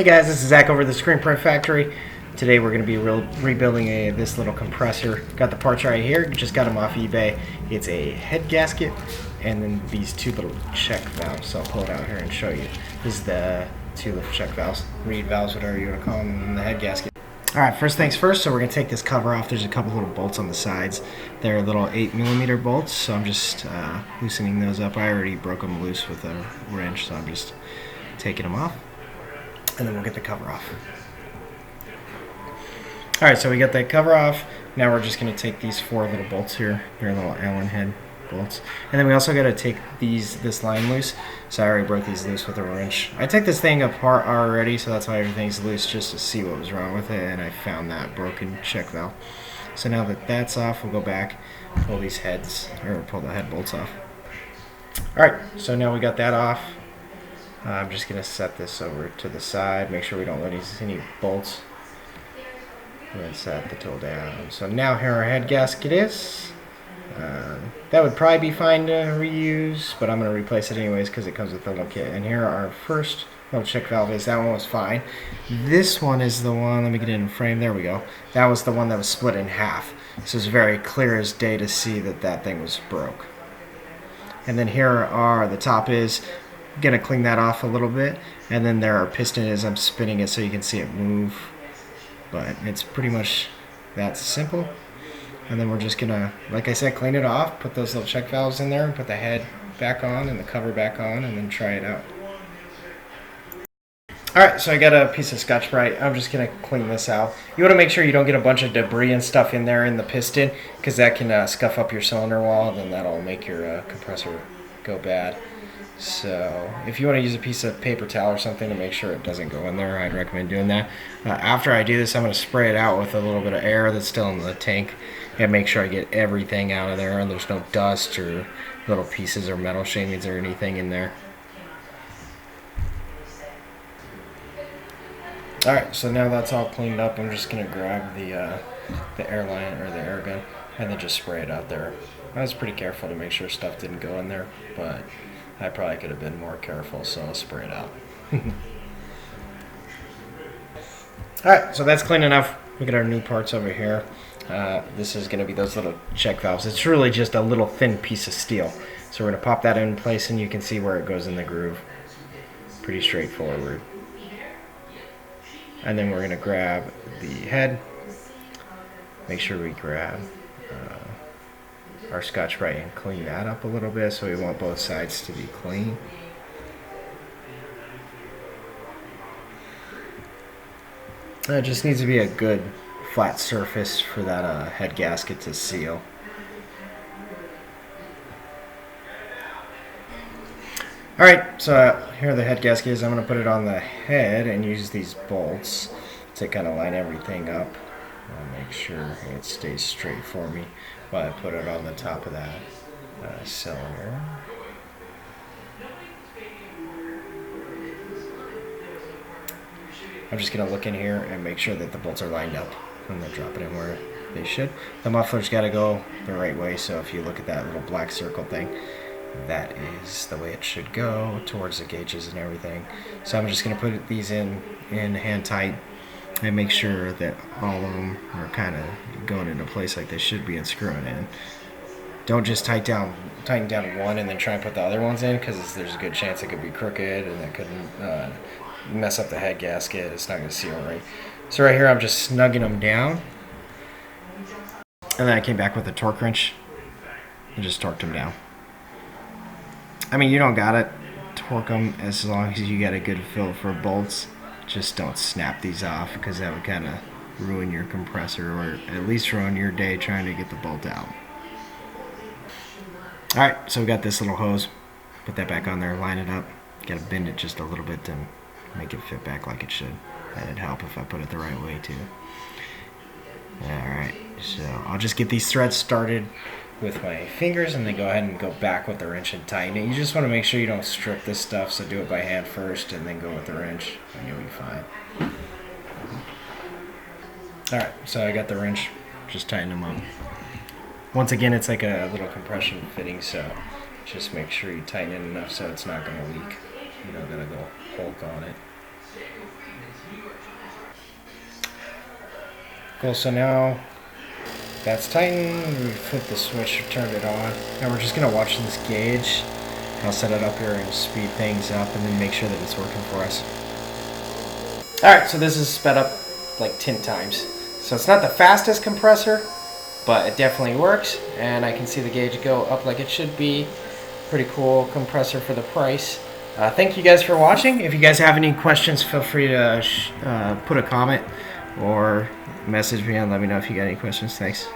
Hey guys, this is Zach over at the Screen Print Factory. Today we're going to be rebuilding this little compressor. Got the parts right here, just got them off eBay. It's a head gasket and then these two little check valves. So I'll pull it out here and show you. This is the two little check valves, reed valves, whatever you want to call them, in the head gasket. Alright, first things first, so we're going to take this cover off. There's a couple little bolts on the sides. They're little 8mm bolts, so I'm just loosening those up. I already broke them loose with a wrench, so I'm just taking them off. And then we'll get the cover off. Alright, so we got that cover off. Now we're just going to take these four little bolts here. They're little Allen head bolts. And then we also got to take this line loose. So I already broke these loose with a wrench. I took this thing apart already, so that's why everything's loose, just to see what was wrong with it. And I found that broken check valve. So now that that's off, we'll go back, pull these heads, or pull the head bolts off. Alright, so now we got that off. I'm just going to set this over to the side, make sure we don't lose any bolts. And then set the tool down. So now here our head gasket is. That would probably be fine to reuse, but I'm going to replace it anyways because it comes with the little kit. And here our first little check valve is. That one was fine. This one is the one, let me get it in frame, there we go. That was the one that was split in half. So it's very clear as day to see that that thing was broke. And then here are, the top is. Gonna clean that off a little bit, and then there our piston is. I'm spinning it so you can see it move, but it's pretty much that simple. And then we're just gonna, like I said, clean it off, put those little check valves in there, and put the head back on and the cover back on, and then try it out. Alright, so I got a piece of Scotch-Brite. I'm just gonna clean this out. You want to make sure you don't get a bunch of debris and stuff in there in the piston, because that can scuff up your cylinder wall, and then that'll make your compressor go bad. So if you want to use a piece of paper towel or something to make sure it doesn't go in there, I'd recommend doing that. After I do this, I'm going to spray it out with a little bit of air that's still in the tank and make sure I get everything out of there and there's no dust or little pieces or metal shavings or anything in there. Alright, so now that's all cleaned up, I'm just going to grab the air line or the air gun and then just spray it out there. I was pretty careful to make sure stuff didn't go in there, but I probably could have been more careful, so I'll spray it out. Alright, so that's clean enough. We got our new parts over here. This is going to be those little check valves. It's really just a little thin piece of steel. So we're going to pop that in place and you can see where it goes in the groove. Pretty straightforward. And then we're going to grab the head. Make sure we grab our Scotch-Brite and clean that up a little bit, so we want both sides to be clean. It just needs to be a good flat surface for that head gasket to seal. Alright, so here the head gasket is. I'm going to put it on the head and use these bolts to kind of line everything up. I'll make sure it stays straight for me while I put it on the top of that cylinder. I'm just going to look in here and make sure that the bolts are lined up and then drop it in where they should. The muffler's got to go the right way, so if you look at that little black circle thing, that is the way it should go towards the gauges and everything. So I'm just going to put these in hand tight and make sure that all of them are kind of going into place like they should be and screwing in. Don't just tighten down one and then try and put the other ones in, because there's a good chance it could be crooked and it could mess up the head gasket. It's not going to seal right. So right here I'm just snugging them down, and then I came back with a torque wrench and just torqued them down. I mean, you don't gotta torque them as long as you get a good feel for bolts. Just don't snap these off, because that would kind of ruin your compressor, or at least ruin your day trying to get the bolt out. Alright, so we got this little hose. Put that back on there, line it up. Gotta bend it just a little bit to make it fit back like it should. That'd help if I put it the right way too. Alright, so I'll just get these threads started with my fingers and then go ahead and go back with the wrench and tighten it. You just want to make sure you don't strip this stuff, so do it by hand first and then go with the wrench and you'll be fine. Alright, so I got the wrench, just tighten them up. Once again, it's like a little compression fitting, so just make sure you tighten it enough so it's not going to leak. You don't got to go Hulk on it. Cool, so now that's tightened. We flipped the switch, turned it on. Now we're just gonna watch this gauge. I'll set it up here and speed things up and then make sure that it's working for us. Alright, so this is sped up like 10 times. So it's not the fastest compressor, but it definitely works. And I can see the gauge go up like it should be. Pretty cool compressor for the price. Thank you guys for watching. If you guys have any questions, feel free to put a comment or message me and let me know if you got any questions. Thanks.